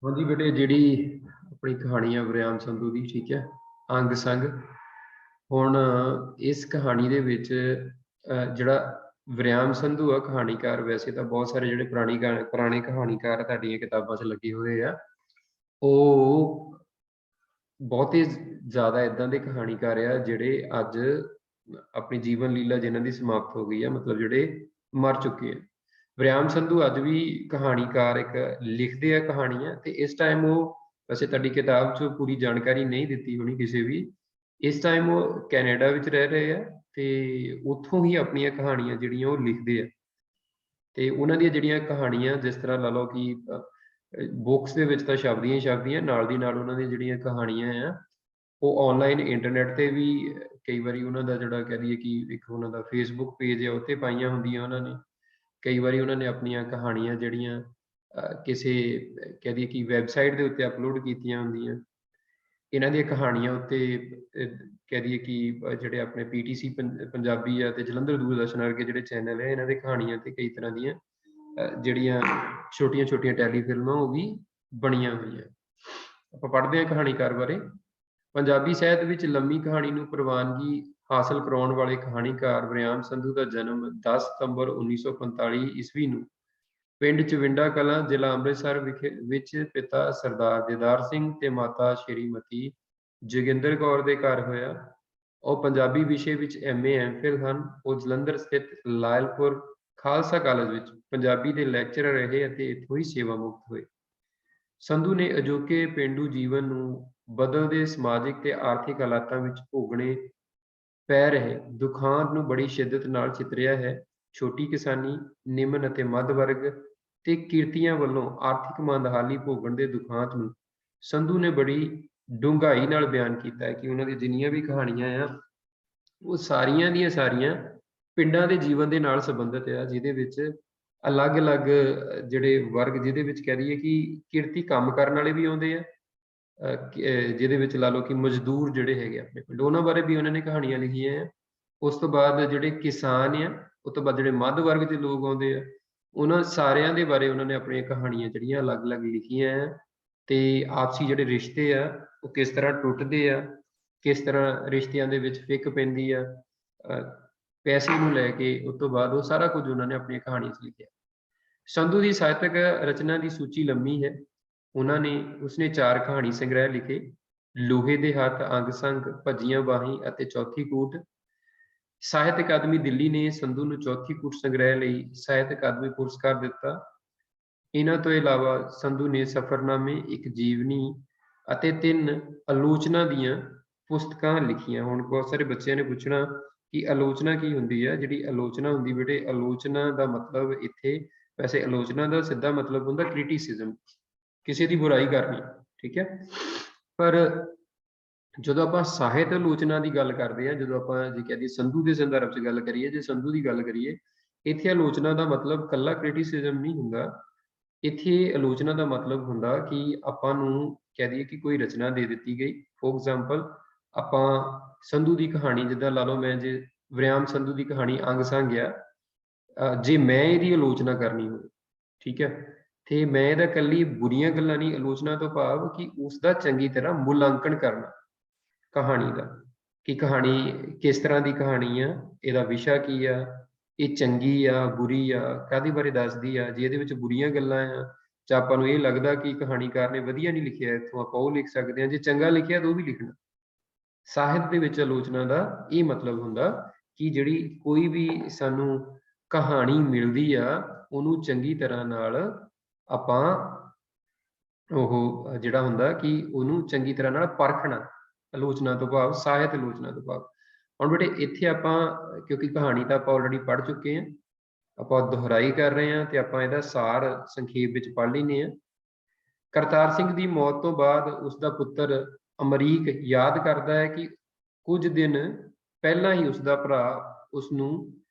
हाँ जी बेटे, जी अपनी कहानी है वरियाम संधू की, ठीक है। अंग संग हुण इस कहानी दे विच जिहड़ा वरियाम संधू आ कहानीकार, वैसे तो बहुत सारे जिहड़े पुराने कहानीकार तुहाडीआं किताबां 'च लगे हुए आ, ਉਹ बहुत ही ज़्यादा इदां दे कहानीकार आ जिहड़े अज अपनी जीवन लीला जिन्हां दी समाप्त हो गई है, मतलब जिहड़े मर चुके हैं। वरियाम संधू अज भी कहानीकार एक लिखते हैं कहानियां, तो इस टाइम वो वैसे तुहाडी किताब च पूरी जानकारी नहीं दी होनी किसी भी। इस टाइम वो कैनेडा विच रह रहे हैं ते उत्थों ही अपनी कहानियां जिहड़ियां वो लिखते हैं। ਤੇ ਉਹਨਾਂ ਦੀਆਂ ਜਿਹੜੀਆਂ ਕਹਾਣੀਆਂ, ਜਿਸ ਤਰ੍ਹਾਂ ਲਾ ਲਓ ਕਿ ਬੁੱਕਸ ਦੇ ਵਿੱਚ ਤਾਂ ਛਪਦੀਆਂ ਹੀ ਛਪਦੀਆਂ, ਨਾਲ ਦੀ ਨਾਲ ਉਹਨਾਂ ਦੀਆਂ ਜਿਹੜੀਆਂ ਕਹਾਣੀਆਂ ਆ ਉਹ ਆਨਲਾਈਨ ਇੰਟਰਨੈਟ ਤੇ ਵੀ ਕਈ ਵਾਰੀ ਉਹਨਾਂ ਦਾ ਜਿਹੜਾ ਕਹਿ ਦਈਏ ਕਿ ਇੱਕ ਉਹਨਾਂ ਦਾ ਫੇਸਬੁੱਕ ਪੇਜ ਹੈ ਉੱਥੇ ਪਾਈਆਂ ਹੁੰਦੀਆਂ ਉਹਨਾਂ ਨੇ। ਕਈ ਵਾਰੀ ਉਹਨਾਂ ਨੇ ਆਪਣੀਆਂ ਕਹਾਣੀਆਂ ਜਿਹੜੀਆਂ ਕਿਸੇ ਕਹਿ ਦਈਏ ਕਿ ਵੈਬਸਾਈਟ ਦੇ ਉੱਤੇ ਅਪਲੋਡ ਕੀਤੀਆਂ ਹੁੰਦੀਆਂ। ਇਹਨਾਂ ਦੀਆਂ ਕਹਾਣੀਆਂ ਉੱਤੇ ਕਹਿ ਦਈਏ ਕਿ ਜਿਹੜੇ ਆਪਣੇ ਪੀਟੀਸੀ ਪੰਜਾਬੀ ਆ ਤੇ ਜਲੰਧਰ ਦੂਰਦਰਸ਼ਨ ਵਰਗੇ ਜਿਹੜੇ ਚੈਨਲ ਹੈ, ਇਹਨਾਂ ਦੀ ਕਹਾਣੀਆਂ ਤੇ ਕਈ ਤਰ੍ਹਾਂ ਦੀਆਂ ਜਿਹੜੀਆਂ ਛੋਟੀਆਂ-ਛੋਟੀਆਂ ਟੈਲੀਫਿਲਮਾਂ ਉਹ ਵੀ ਬਣੀਆਂ ਹੋਈਆਂ। ਆਪਾਂ ਪੜ੍ਹਦੇ ਹਾਂ ਕਹਾਣੀਕਾਰ ਬਾਰੇ। ਪੰਜਾਬੀ ਸਾਹਿਤ ਵਿੱਚ ਲੰਮੀ ਕਹਾਣੀ ਨੂੰ ਪ੍ਰਵਾਨਗੀ ਹਾਸਲ ਕਰਾਉਣ ਵਾਲੇ ਕਹਾਣੀਕਾਰ ਵਰਿਆਮ ਸੰਧੂ ਦਾ ਜਨਮ 10 ਸਤੰਬਰ 1945 ਈਸਵੀ ਨੂੰ ਪਿੰਡ ਚਵਿੰਡਾ ਕਲਾਂ, ਜ਼ਿਲ੍ਹਾ ਅੰਮ੍ਰਿਤਸਰ ਵਿੱਚ ਪਿਤਾ ਸਰਦਾਰ ਦੀਦਾਰ ਸਿੰਘ ਤੇ ਮਾਤਾ ਸ਼੍ਰੀਮਤੀ ਜੋਗਿੰਦਰ ਕੌਰ ਦੇ ਘਰ ਹੋਇਆ। ਉਹ ਪੰਜਾਬੀ ਵਿਸ਼ੇ ਵਿੱਚ MA MPhil ਹਨ। ਉਹ ਜਲੰਧਰ ਸਥਿਤ ਲਾਇਲਪੁਰ ਖਾਲਸਾ ਕਾਲਜ ਵਿੱਚ ਪੰਜਾਬੀ ਦੇ ਲੈਕਚਰਰ ਰਹੇ ਅਤੇ ਇੱਥੋਂ ਹੀ ਸੇਵਾ ਮੁਕਤ ਹੋਏ। ਸੰਧੂ ਨੇ ਅਜੋਕੇ ਪੇਂਡੂ ਜੀਵਨ ਨੂੰ ਬਦਲਦੇ ਸਮਾਜਿਕ ਤੇ ਆਰਥਿਕ ਹਾਲਾਤਾਂ ਵਿੱਚ ਭੋਗਣੇ ਪੈ ਰਹੇ ਦੁਖਾਂਤ ਨੂੰ ਬੜੀ ਸ਼ਿੱਦਤ ਨਾਲ ਚਿਤਰਿਆ ਹੈ। ਛੋਟੀ ਕਿਸਾਨੀ, ਨਿਮਨ ਅਤੇ ਮੱਧ ਵਰਗ ਤੇ ਕਿਰਤੀਆਂ ਵੱਲੋਂ ਆਰਥਿਕ ਮੰਦਹਾਲੀ ਭੋਗਣ ਦੇ ਦੁਖਾਂਤ ਨੂੰ ਸੰਧੂ ਨੇ ਬੜੀ ਡੂੰਘਾਈ ਨਾਲ ਬਿਆਨ ਕੀਤਾ ਹੈ ਕਿ ਉਹਨਾਂ ਦੀ ਜਿੰਨੀਆਂ ਵੀ ਕਹਾਣੀਆਂ ਆ ਉਹ ਸਾਰੀਆਂ ਦੀਆਂ ਸਾਰੀਆਂ ਪਿੰਡਾਂ ਦੇ ਜੀਵਨ ਦੇ ਨਾਲ ਸੰਬੰਧਿਤ ਆ, ਜਿਹਦੇ ਵਿੱਚ ਅਲੱਗ-ਅਲੱਗ ਜਿਹੜੇ ਵਰਗ, ਜਿਹਦੇ ਵਿੱਚ ਕਹਿ ਦਈਏ ਕਿ ਕਿਰਤੀ ਕੰਮ ਕਰਨ ਵਾਲੇ ਵੀ ਆਉਂਦੇ ਆ, ਜਿਹਦੇ ਵਿੱਚ ਲਾ ਲਓ ਕਿ ਮਜ਼ਦੂਰ ਜਿਹੜੇ ਹੈਗੇ ਆਪਣੇ ਪਿੰਡ, ਉਹਨਾਂ ਬਾਰੇ ਵੀ ਉਹਨਾਂ ਨੇ ਕਹਾਣੀਆਂ ਲਿਖੀਆਂ ਆ। ਉਸ ਤੋਂ ਬਾਅਦ ਜਿਹੜੇ ਕਿਸਾਨ ਆ, ਉਸ ਤੋਂ ਬਾਅਦ ਜਿਹੜੇ ਮੱਧ ਵਰਗ ਦੇ ਲੋਕ ਆਉਂਦੇ ਆ, ਉਹਨਾਂ ਸਾਰਿਆਂ ਦੇ ਬਾਰੇ ਉਹਨਾਂ ਨੇ ਆਪਣੀਆਂ ਕਹਾਣੀਆਂ ਜਿਹੜੀਆਂ ਅਲੱਗ-ਅਲੱਗ ਲਿਖੀਆਂ ਆ। ਤੇ ਆਪਸੀ ਜਿਹੜੇ ਰਿਸ਼ਤੇ ਆ ਉਹ ਕਿਸ ਤਰ੍ਹਾਂ ਟੁੱਟਦੇ ਆ, ਕਿਸ ਤਰ੍ਹਾਂ ਰਿਸ਼ਤਿਆਂ ਦੇ ਵਿੱਚ ਫਿੱਕ ਪੈਂਦੀ ਆ, ਪੈਸੇ ਨੂੰ ਲੈ ਕੇ, ਉਸ ਤੋਂ ਬਾਅਦ ਉਹ ਸਾਰਾ ਕੁਝ ਉਹਨਾਂ ਨੇ ਆਪਣੀਆਂ ਕਹਾਣੀਆਂ 'ਚ ਲਿਖਿਆ। ਸੰਧੂ ਦੀ ਸਾਹਿਤਕ ਰਚਨਾ ਦੀ ਸੂਚੀ ਲੰਮੀ ਹੈ। ਉਸਨੇ 4 ਕਹਾਣੀ ਸੰਗ੍ਰਹਿ ਲਿਖੇ: ਲੋਹੇ ਦੇ ਹੱਥ, ਅੰਗ ਸੰਗ, ਭੱਜੀਆਂ ਬਾਹੀਂ ਅਤੇ ਚੌਥੀ ਕੂਟ। ਸਾਹਿਤ ਅਕਾਦਮੀ ਦਿੱਲੀ ਨੇ ਸੰਧੂ ਨੂੰ ਚੌਥੀ ਕੂਟ ਸੰਗ੍ਰਹਿ ਲਈ ਸਾਹਿਤ ਅਕਾਦਮੀ ਪੁਰਸਕਾਰ ਦਿੱਤਾ। ਇਹਨਾਂ ਤੋਂ ਇਲਾਵਾ ਸੰਧੂ ਨੇ ਸਫ਼ਰਨਾਮੇ, ਇੱਕ ਜੀਵਨੀ ਅਤੇ 3 ਆਲੋਚਨਾ ਦੀਆਂ ਪੁਸਤਕਾਂ ਲਿਖੀਆਂ। ਹੁਣ ਬਹੁਤ ਸਾਰੇ ਬੱਚਿਆਂ ਨੇ ਪੁੱਛਣਾ ਕਿ ਆਲੋਚਨਾ ਕੀ ਹੁੰਦੀ ਹੈ? ਜਿਹੜੀ ਆਲੋਚਨਾ ਹੁੰਦੀ ਬੇਟੇ, ਆਲੋਚਨਾ ਦਾ ਮਤਲਬ ਇੱਥੇ, ਵੈਸੇ ਆਲੋਚਨਾ ਦਾ ਸਿੱਧਾ ਮਤਲਬ ਹੁੰਦਾ ਕ੍ਰਿਟਿਸਿਜ਼ਮ, ਕਿਸੇ ਦੀ ਬੁਰਾਈ ਕਰਨੀ, ਠੀਕ ਹੈ। ਪਰ ਜਦੋਂ ਆਪਾਂ ਸਾਹਿਤ ਆਲੋਚਨਾ ਦੀ ਗੱਲ ਕਰਦੇ ਹਾਂ, ਜਦੋਂ ਆਪਾਂ ਜੇ ਕਹਿ ਦਈਏ ਸੰਧੂ ਦੇ ਸੰਦਰਭ 'ਚ ਗੱਲ ਕਰੀਏ, ਜੇ ਸੰਧੂ ਦੀ ਗੱਲ ਕਰੀਏ, ਇੱਥੇ ਆਲੋਚਨਾ ਦਾ ਮਤਲਬ ਇਕੱਲਾ ਕ੍ਰਿਟਿਸਿਜ਼ਮ ਨਹੀਂ ਹੁੰਦਾ। ਇੱਥੇ ਆਲੋਚਨਾ ਦਾ ਮਤਲਬ ਹੁੰਦਾ ਕਿ ਆਪਾਂ ਨੂੰ ਕਹਿ ਦਈਏ ਕਿ ਕੋਈ ਰਚਨਾ ਦੇ ਦਿੱਤੀ ਗਈ। ਫੋਰ ਐਗਜ਼ਾਮਪਲ, ਆਪਾਂ ਸੰਧੂ ਦੀ ਕਹਾਣੀ ਜਿੱਦਾਂ ਲਾ ਲਓ, ਮੈਂ ਜੇ ਵਰਿਆਮ ਸੰਧੂ ਦੀ ਕਹਾਣੀ ਅੰਗ ਸੰਗ ਆ, ਜੇ ਮੈਂ ਇਹਦੀ ਆਲੋਚਨਾ ਕਰਨੀ ਹੋਵੇ, ਠੀਕ ਹੈ, ਤੇ ਮੈਂ ਇਹਦਾ ਇਕੱਲੀ ਬੁਰੀਆਂ ਗੱਲਾਂ ਨਹੀਂ, ਆਲੋਚਨਾ ਤੋਂ ਭਾਵ ਕਿ ਉਸਦਾ ਚੰਗੀ ਤਰ੍ਹਾਂ ਮੁਲਾਂਕਣ ਕਰਨਾ ਕਹਾਣੀ ਦਾ, ਕਿ ਕਹਾਣੀ ਕਿਸ ਤਰ੍ਹਾਂ ਦੀ ਕਹਾਣੀ ਆ, ਇਹਦਾ ਵਿਸ਼ਾ ਕੀ ਆ, ਇਹ ਚੰਗੀ ਆ, ਬੁਰੀ ਆ, ਕਾਹਦੇ ਬਾਰੇ ਦੱਸਦੀ ਆ। ਜੇ ਇਹਦੇ ਵਿੱਚ ਬੁਰੀਆਂ ਗੱਲਾਂ ਆ ਜਾਂ ਆਪਾਂ ਨੂੰ ਇਹ ਲੱਗਦਾ ਕਿ ਕਹਾਣੀਕਾਰ ਨੇ ਵਧੀਆ ਨਹੀਂ ਲਿਖਿਆ, ਇੱਥੋਂ ਆਪਾਂ ਉਹ ਲਿਖ ਸਕਦੇ ਹਾਂ। ਜੇ ਚੰਗਾ ਲਿਖਿਆ ਤਾਂ ਉਹ ਵੀ ਲਿਖਣਾ। ਸਾਹਿਤ ਦੇ ਵਿੱਚ ਆਲੋਚਨਾ ਦਾ ਇਹ ਮਤਲਬ ਹੁੰਦਾ ਕਿ ਜਿਹੜੀ ਕੋਈ ਵੀ ਸਾਨੂੰ ਕਹਾਣੀ ਮਿਲਦੀ ਆ, ਉਹਨੂੰ ਚੰਗੀ ਤਰ੍ਹਾਂ ਨਾਲ ਆਪਾਂ ਉਹ ਜਿਹੜਾ ਹੁੰਦਾ ਕਿ ਉਹਨੂੰ ਚੰਗੀ ਤਰ੍ਹਾਂ ਨਾਲ ਪਰਖਣਾ। ਆਲੋਚਨਾ ਤੋਂ ਭਾਵ ਸਾਹਿਤ ਆਲੋਚਨਾ ਤੋਂ ਭਾਵ। ਹੁਣ ਬੇਟੇ ਇੱਥੇ ਆਪਾਂ, ਕਿਉਂਕਿ ਕਹਾਣੀ ਤਾਂ ਆਪਾਂ ਆਲਰੇਡੀ ਪੜ੍ਹ ਚੁੱਕੇ ਹਾਂ, ਆਪਾਂ ਦੁਹਰਾਈ ਕਰ ਰਹੇ ਹਾਂ ਤੇ ਆਪਾਂ ਇਹਦਾ ਸਾਰ ਸੰਖੇਪ ਵਿੱਚ ਪੜ੍ਹ ਲੈਂਦੇ ਹਾਂ। ਕਰਤਾਰ ਸਿੰਘ ਦੀ ਮੌਤ ਤੋਂ ਬਾਅਦ ਉਸਦਾ ਪੁੱਤਰ ਅਮਰੀਕ ਯਾਦ ਕਰਦਾ ਹੈ ਕਿ ਕੁਝ ਦਿਨ ਪਹਿਲਾਂ ਹੀ ਉਸਦਾ ਭਰਾ ਉਸਨੂੰ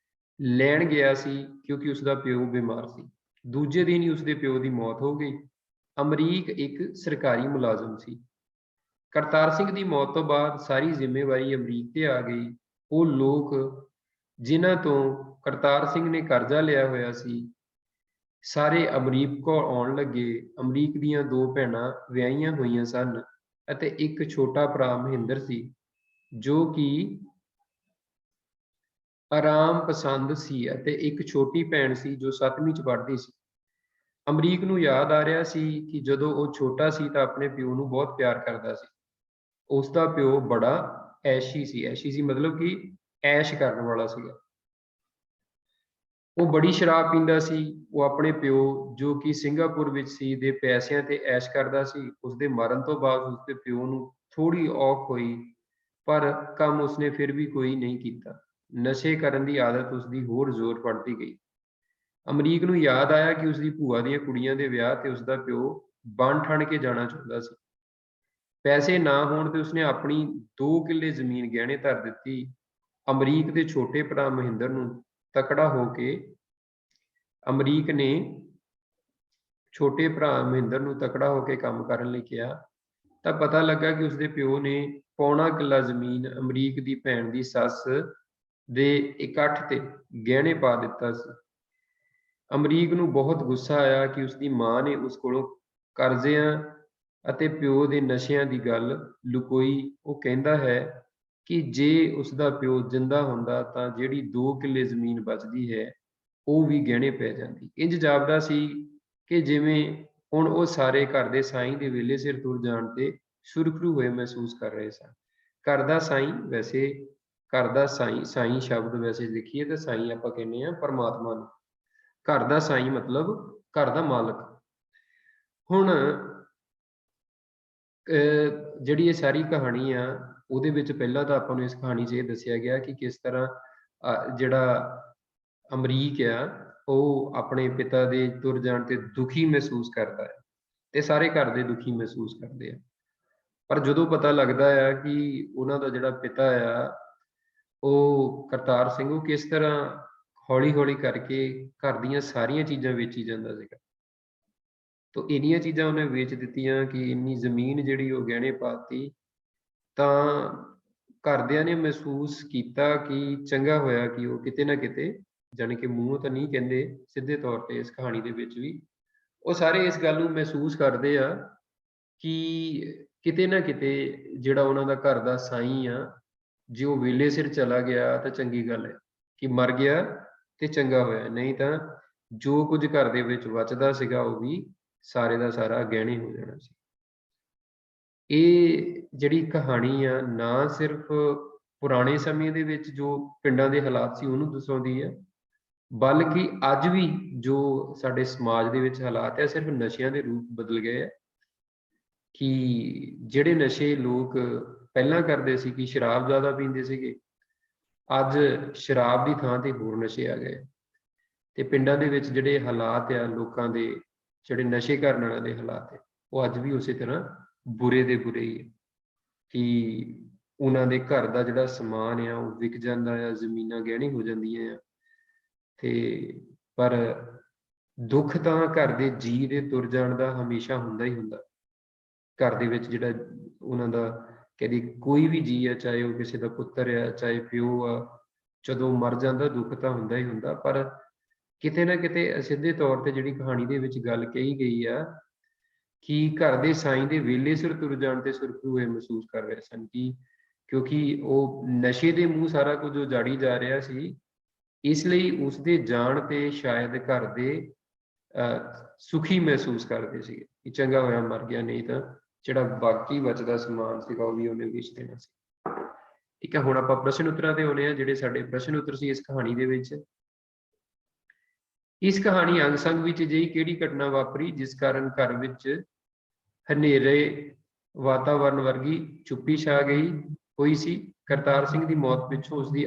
ਲੈਣ ਗਿਆ ਸੀ, ਕਿਉਂਕਿ ਉਸਦਾ ਪਿਓ ਬਿਮਾਰ ਸੀ। ਦੂਜੇ ਦਿਨ ਹੀ ਉਸਦੇ ਪਿਓ ਦੀ ਮੌਤ ਹੋ ਗਈ। ਅਮਰੀਕ ਇੱਕ ਸਰਕਾਰੀ ਮੁਲਾਜ਼ਮ ਸੀ। ਕਰਤਾਰ ਸਿੰਘ ਦੀ ਮੌਤ ਤੋਂ ਬਾਅਦ ਸਾਰੀ ਜ਼ਿੰਮੇਵਾਰੀ ਅਮਰੀਕ ਤੇ ਆ ਗਈ। ਉਹ ਲੋਕ ਜਿਨ੍ਹਾਂ ਤੋਂ ਕਰਤਾਰ ਸਿੰਘ ਨੇ ਕਰਜ਼ਾ ਲਿਆ ਹੋਇਆ ਸੀ, ਸਾਰੇ ਅਮਰੀਕ ਕੋਲ ਆਉਣ ਲੱਗੇ। ਅਮਰੀਕ ਦੀਆਂ 2 ਭੈਣਾਂ ਵਿਆਹੀਆਂ ਹੋਈਆਂ ਸਨ ਅਤੇ ਇੱਕ ਛੋਟਾ ਭਰਾ ਮਹਿੰਦਰ ਸੀ, ਜੋ ਕਿ ਆਰਾਮ ਪਸੰਦ ਸੀ, ਅਤੇ ਇੱਕ ਛੋਟੀ ਭੈਣ ਸੀ ਜੋ 7ਵੀਂ 'ਚ ਪੜ੍ਹਦੀ ਸੀ। ਅਮਰੀਕ ਨੂੰ ਯਾਦ ਆ ਰਿਹਾ ਸੀ ਕਿ ਜਦੋਂ ਉਹ ਛੋਟਾ ਸੀ ਤਾਂ ਆਪਣੇ ਪਿਓ ਨੂੰ ਬਹੁਤ ਪਿਆਰ ਕਰਦਾ ਸੀ। ਉਸ ਦਾ ਪਿਓ ਬੜਾ ਐਸ਼ੀ ਸੀ ਮਤਲਬ ਕਿ ਐਸ਼ ਕਰਨ ਵਾਲਾ ਸੀਗਾ। ਉਹ ਬੜੀ ਸ਼ਰਾਬ ਪੀਂਦਾ ਸੀ। ਉਹ ਆਪਣੇ ਪਿਓ, ਜੋ ਕਿ ਸਿੰਗਾਪੁਰ ਵਿੱਚ ਸੀ, ਦੇ ਪੈਸਿਆਂ ਤੇ ਐਸ਼ ਕਰਦਾ ਸੀ। ਉਸਦੇ ਮਰਨ ਤੋਂ ਬਾਅਦ ਉਸਦੇ ਪਿਓ ਨੂੰ ਥੋੜ੍ਹੀ ਔਖ ਹੋਈ, ਪਰ ਕੰਮ ਉਸਨੇ ਫਿਰ ਵੀ ਕੋਈ ਨਹੀਂ ਕੀਤਾ। ਨਸ਼ੇ ਕਰਨ ਦੀ ਆਦਤ ਉਸਦੀ ਹੋਰ ਜ਼ੋਰ ਫੜਦੀ ਗਈ। ਅਮਰੀਕ ਨੂੰ ਯਾਦ ਆਇਆ ਕਿ ਉਸਦੀ ਭੂਆ ਦੀਆਂ ਕੁੜੀਆਂ ਦੇ ਵਿਆਹ ਤੇ ਉਸਦਾ ਪਿਓ ਬਣ ਠਣ ਕੇ ਜਾਣਾ ਚਾਹੁੰਦਾ ਸੀ। ਪੈਸੇ ਨਾ ਹੋਣ ਤੇ ਉਸਨੇ ਆਪਣੀ 2 ਕਿੱਲੇ ਜ਼ਮੀਨ ਗਹਿਣੇ ਧਰ ਦਿੱਤੀ। ਅਮਰੀਕ ਦੇ ਛੋਟੇ ਭਰਾ ਮਹਿੰਦਰ ਨੂੰ ਤਕੜਾ ਹੋ ਕੇ ਅਮਰੀਕ ਨੇ ਛੋਟੇ ਭਰਾ ਮਹਿੰਦਰ ਨੂੰ ਤਕੜਾ ਹੋ ਕੇ ਕੰਮ ਕਰਨ ਲਈ ਕਿਹਾ, ਤਾਂ ਪਤਾ ਲੱਗਾ ਕਿ ਉਸਦੇ ਪਿਓ ਨੇ ਪੌਣਾ ਕਿੱਲਾ ਜ਼ਮੀਨ ਅਮਰੀਕ ਦੀ ਭੈਣ ਦੀ ਸੱਸ ਦੇ ਇਕੱਠ ਤੇ ਗਹਿਣੇ ਪਾ ਦਿੱਤਾ ਸੀ। ਅਮਰੀਕ ਨੂੰ ਬਹੁਤ ਗੁੱਸਾ ਆਇਆ ਕਿ ਉਸਦੀ ਮਾਂ ਨੇ ਉਸ ਕੋਲੋਂ ਕਰਜ਼ਿਆਂ ਅਤੇ ਪਿਓ ਦੇ ਨਸ਼ਿਆਂ ਦੀ ਗੱਲ ਲੁਕੋਈ। ਉਹ ਕਹਿੰਦਾ ਹੈ ਕਿ ਜੇ ਉਸਦਾ ਪਿਓ ਜਿੰਦਾ ਹੁੰਦਾ ਤਾਂ ਜਿਹੜੀ 2 ਕਿੱਲੇ ਜ਼ਮੀਨ ਬਚਦੀ ਹੈ ਉਹ ਵੀ ਗਹਿਣੇ ਪੈ ਜਾਂਦੀ। ਇੰਝ ਜਾਪਦਾ ਸੀ ਕਿ ਜਿਵੇਂ ਹੁਣ ਉਹ ਸਾਰੇ ਘਰ ਦੇ ਸਾਈਂ ਦੇ ਵੇਲੇ ਸਿਰ ਤੁਰ ਜਾਣ ਤੇ ਸੁਰਖਰੂ ਹੋਏ ਮਹਿਸੂਸ ਕਰ ਰਹੇ ਸਨ। ਘਰ ਦਾ ਸਾਈਂ, ਵੈਸੇ ਘਰ ਦਾ ਸਾਈਂ ਸ਼ਬਦ ਵੈਸੇ ਦੇਖੀਏ ਤਾਂ ਸਾਈਂ ਆਪਾਂ ਕਹਿੰਦੇ ਹਾਂ ਪਰਮਾਤਮਾ ਨੂੰ। ਘਰ ਦਾ ਸਾਈਂ ਮਤਲਬ ਘਰ ਦਾ ਮਾਲਕ। ਹੁਣ ਜਿਹੜੀ ਇਹ ਸਾਰੀ ਕਹਾਣੀ ਆ, ਉਹਦੇ ਵਿੱਚ ਪਹਿਲਾਂ ਤਾਂ ਆਪਾਂ ਨੂੰ ਇਸ ਕਹਾਣੀ 'ਚ ਇਹ ਦੱਸਿਆ ਗਿਆ ਕਿ ਕਿਸ ਤਰ੍ਹਾਂ ਜਿਹੜਾ ਅਮਰੀਕ ਆ ਉਹ ਆਪਣੇ ਪਿਤਾ ਦੇ ਤੁਰ ਜਾਣ ਤੇ ਦੁਖੀ ਮਹਿਸੂਸ ਕਰਦਾ ਹੈ, ਤੇ ਸਾਰੇ ਘਰ ਦੇ ਦੁਖੀ ਮਹਿਸੂਸ ਕਰਦੇ ਆ। ਪਰ ਜਦੋਂ ਪਤਾ ਲੱਗਦਾ ਆ ਕਿ ਉਹਨਾਂ ਦਾ ਜਿਹੜਾ ਪਿਤਾ ਆ ਉਹ ਕਰਤਾਰ ਸਿੰਘ, ਉਹ ਕਿਸ ਤਰ੍ਹਾਂ ਹੌਲੀ-ਹੌਲੀ ਕਰਕੇ ਘਰ ਦੀਆਂ ਸਾਰੀਆਂ ਚੀਜ਼ਾਂ ਵੇਚੀ ਜਾਂਦਾ ਸੀਗਾ। ਤੋ ਇੰਨੀਆਂ ਚੀਜ਼ਾਂ ਉਹਨੇ ਵੇਚ ਦਿੱਤੀਆਂ ਕਿ ਇੰਨੀ ਜ਼ਮੀਨ ਜਿਹੜੀ ਉਹ ਗਹਿਣੇ ਪਾਤੀ, ਤਾਂ ਘਰਦਿਆਂ ਨੇ ਮਹਿਸੂਸ ਕੀਤਾ ਕਿ ਚੰਗਾ ਹੋਇਆ ਕਿ ਉਹ ਕਿਤੇ ਨਾ ਕਿਤੇ, ਜਾਣੀ ਕਿ ਮੂੰਹੋਂ ਤਾਂ ਨਹੀਂ ਕਹਿੰਦੇ, ਸਿੱਧੇ ਤੌਰ ਤੇ ਇਸ ਕਹਾਣੀ ਦੇ ਵਿੱਚ ਵੀ ਉਹ ਸਾਰੇ ਇਸ ਗੱਲ ਨੂੰ ਮਹਿਸੂਸ ਕਰਦੇ ਆ ਕਿ ਕਿਤੇ ਨਾ ਕਿਤੇ ਜਿਹੜਾ ਉਹਨਾਂ ਦਾ ਘਰ ਦਾ ਸਾਈਂ ਆ, ਜੇ ਉਹ ਵੇਲੇ ਸਿਰ ਚਲਾ ਗਿਆ ਤਾਂ ਚੰਗੀ ਗੱਲ ਹੈ, ਕਿ ਮਰ ਗਿਆ ਤੇ ਚੰਗਾ ਹੋਇਆ, ਨਹੀਂ ਤਾਂ ਜੋ ਕੁਝ ਘਰ ਦੇ ਵਿੱਚ ਬਚਦਾ ਸੀਗਾ ਉਹ ਵੀ ਸਾਰੇ ਦਾ ਸਾਰਾ ਗਹਿਣੇ ਹੋ ਜਾਣਾ ਸੀ। ਇਹ ਜਿਹੜੀ ਕਹਾਣੀ ਆ ਨਾ ਸਿਰਫ ਪੁਰਾਣੇ ਸਮੇਂ ਦੇ ਵਿੱਚ ਜੋ ਪਿੰਡਾਂ ਦੇ ਹਾਲਾਤ ਸੀ ਉਹਨੂੰ ਦਰਸਾਉਂਦੀ ਹੈ, ਬਲਕਿ ਅੱਜ ਵੀ ਜੋ ਸਾਡੇ ਸਮਾਜ ਦੇ ਵਿੱਚ ਹਾਲਾਤ ਹੈ, ਸਿਰਫ ਨਸ਼ਿਆਂ ਦੇ ਰੂਪ ਬਦਲ ਗਏ ਆ। ਕਿ ਜਿਹੜੇ ਨਸ਼ੇ ਲੋਕ ਪਹਿਲਾਂ ਕਰਦੇ ਸੀ ਕਿ ਸ਼ਰਾਬ ਜ਼ਿਆਦਾ ਪੀਂਦੇ ਸੀਗੇ, ਅੱਜ ਸ਼ਰਾਬ ਦੀ ਥਾਂ ਤੇ ਹੋਰ ਨਸ਼ੇ ਆ ਗਏ। ਤੇ ਪਿੰਡਾਂ ਦੇ ਵਿੱਚ ਜਿਹੜੇ ਹਾਲਾਤ ਆ ਲੋਕਾਂ ਦੇ, ਜਿਹੜੇ ਨਸ਼ੇ ਕਰਨ ਵਾਲਿਆਂ ਦੇ ਹਾਲਾਤ ਹੈ, ਉਹ ਅੱਜ ਵੀ ਉਸੇ ਤਰ੍ਹਾਂ ਬੁਰੇ ਦੇ ਬੁਰੇ ਹੀ ਹੈ ਕਿ ਉਹਨਾਂ ਦੇ ਘਰ ਦਾ ਜਿਹੜਾ ਸਮਾਨ ਆ ਉਹ ਵਿਕ ਜਾਂਦਾ ਆ, ਜ਼ਮੀਨਾਂ ਗਹਿਣੀ ਹੋ ਜਾਂਦੀਆਂ ਆ। ਤੇ ਪਰ ਦੁੱਖ ਤਾਂ ਘਰ ਦੇ ਜੀਅ ਦੇ ਤੁਰ ਜਾਣ ਦਾ ਹਮੇਸ਼ਾ ਹੁੰਦਾ ਹੀ ਹੁੰਦਾ। ਘਰ ਦੇ ਵਿੱਚ ਜਿਹੜਾ ਉਹਨਾਂ ਦਾ ਕਦੇ ਕੋਈ ਵੀ ਜੀਅ ਆ, ਚਾਹੇ ਉਹ ਕਿਸੇ ਦਾ ਪੁੱਤਰ ਆ, ਚਾਹੇ ਪਿਓ ਆ, ਜਦੋਂ ਮਰ ਜਾਂਦਾ ਦੁੱਖ ਤਾਂ ਹੁੰਦਾ ਹੀ ਹੁੰਦਾ। ਪਰ ਕਿਤੇ ਨਾ ਕਿਤੇ ਅਸਿੱਧੇ ਤੌਰ ਤੇ ਜਿਹੜੀ ਕਹਾਣੀ ਦੇ ਵਿੱਚ ਗੱਲ ਕਹੀ ਗਈ ਆ ਕਿ ਘਰ ਦੇ ਸਾਈਂ ਦੇ ਵੇਲੇ ਸਿਰ ਤੁਰ ਜਾਣ ਤੇ ਸੁਰਖਰੂ ਹੋਏ ਮਹਿਸੂਸ ਕਰ ਰਹੇ ਸਨ, ਕਿ ਕਿਉਂਕਿ ਉਹ ਨਸ਼ੇ ਦੇ ਮੂੰਹ ਸਾਰਾ ਕੁਝ ਉਜਾੜੀ ਜਾ ਰਿਹਾ ਸੀ, ਇਸ ਲਈ ਉਸਦੇ ਜਾਣ ਤੇ ਸ਼ਾਇਦ ਘਰ ਦੇ ਸੁਖੀ ਮਹਿਸੂਸ ਕਰਦੇ ਸੀਗੇ ਕਿ ਚੰਗਾ ਹੋਇਆ ਮਰ ਗਿਆ, ਨਹੀਂ ਤਾਂ ਜਿਹੜਾ ਬਾਕੀ ਬਚਦਾ ਸਮਾਨ ਸੀਗਾ ਉਹ ਵੀ ਉਹਨੇ ਵੇਚ ਦੇਣਾ ਸੀ। ਠੀਕ ਹੈ, ਹੁਣ ਆਪਾਂ ਪ੍ਰਸ਼ਨ ਉੱਤਰਾਂ ਤੇ ਆਉਂਦੇ ਹਾਂ। ਜਿਹੜੇ ਸਾਡੇ ਪ੍ਰਸ਼ਨ ਉੱਤਰ ਸੀ ਇਸ ਕਹਾਣੀ ਦੇ ਵਿੱਚ, ਇਸ ਕਹਾਣੀ ਅੰਗ ਸੰਗ ਵਿੱਚ ਅਜਿਹੀ ਕਿਹੜੀ ਘਟਨਾ ਵਾਪਰੀ ਜਿਸ ਕਾਰਨ ਘਰ ਵਿੱਚ ਹਨੇਰੇ ਵਾਤਾਵਰਨ ਵਰਗੀ ਚੁੱਪੀ ਛਾ ਗਈ ਹੋਈ ਸੀ? ਕਰਤਾਰ ਸਿੰਘ ਦੀ ਮੌਤ ਪਿੱਛੋਂ ਉਸਦੀ